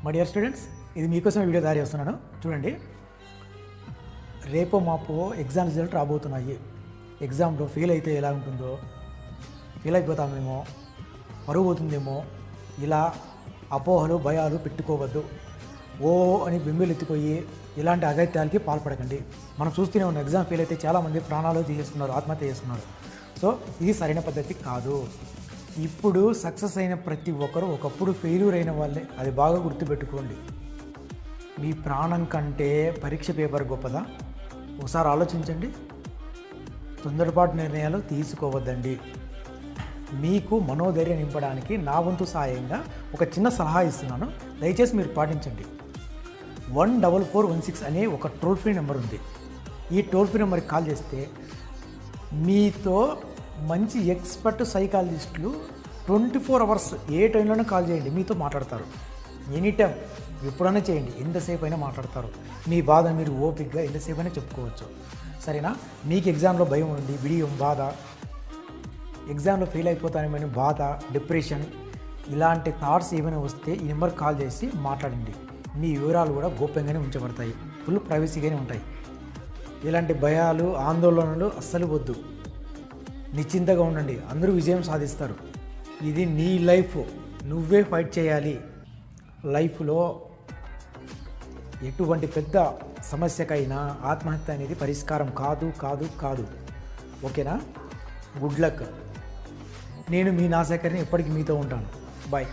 My dear students, ఇది మీకోసం video తయారు చేస్తున్నాను. చూడండి, రేపో మాపో ఎగ్జామ్ రిజల్ట్ రాబోతున్నాయి. ఎగ్జామ్లో ఫెయిల్ అయితే ఎలా ఉంటుందో, ఫెయిల్ అయిపోతామేమో, పరువు పోతుందేమో, ఇలా అపోహలు భయాలు పెట్టుకోవద్దు. ఓ అని బింబెలు ఎత్తిపోయి ఇలాంటి అగత్యాలకి పాల్పడకండి. మనం చూస్తూనే ఉన్న ఎగ్జామ్ ఫెయిల్ అయితే చాలామంది ప్రాణాలు తీసేసుకున్నారు, ఆత్మహత్య చేసుకున్నారు. సో ఇది సరైన పద్ధతి కాదు. ఇప్పుడు సక్సెస్ అయిన ప్రతి ఒక్కరు ఒకప్పుడు ఫెయిల్యూర్ అయిన వాళ్ళే, అది బాగా గుర్తుపెట్టుకోండి. మీ ప్రాణం కంటే పరీక్ష పేపర్ గొప్పదా? ఒకసారి ఆలోచించండి. తొందరపాటు నిర్ణయాలు తీసుకోవద్దండి. మీకు మనోధైర్యం నింపడానికి నా వంతు సాయంగా ఒక చిన్న సలహా ఇస్తున్నాను, దయచేసి మీరు పాటించండి. 14416 అనే ఒక టోల్ ఫ్రీ నెంబర్ ఉంది. ఈ టోల్ ఫ్రీ నెంబర్కి కాల్ చేస్తే మీతో మంచి ఎక్స్పర్ట్ సైకాలజిస్టులు 24 అవర్స్ ఏ టైంలోనే కాల్ చేయండి, మీతో మాట్లాడతారు. ఎనీ టైం ఎప్పుడైనా చేయండి, ఎంతసేపు అయినా మాట్లాడతారు. మీ బాధ మీరు ఓపికగా ఎంతసేపు అయినా చెప్పుకోవచ్చు. సరేనా? మీకు ఎగ్జామ్లో భయం ఉంది, బిడియం, బాధ, ఎగ్జామ్లో ఫెయిల్ అయిపోతానేమని బాధ, డిప్రెషన్, ఇలాంటి థాట్స్ ఏమైనా వస్తే ఈ నెంబర్ కాల్ చేసి మాట్లాడండి. మీ వివరాలు కూడా గోప్యంగానే ఉంచబడతాయి, ఫుల్ ప్రైవసీగానే ఉంటాయి. ఇలాంటి భయాలు, ఆందోళనలు అస్సలు వద్దు. నిశ్చింతగా ఉండండి, అందరూ విజయం సాధిస్తారు. ఇది నీ లైఫ్, నువ్వే ఫైట్ చేయాలి. లైఫ్లో ఎటువంటి పెద్ద సమస్యకైనా ఆత్మహత్య అనేది పరిష్కారం కాదు కాదు కాదు. ఓకేనా? Good luck. నేను మీ నాశేఖర్ని ఎప్పటికీ మీతో ఉంటాను. బాయ్.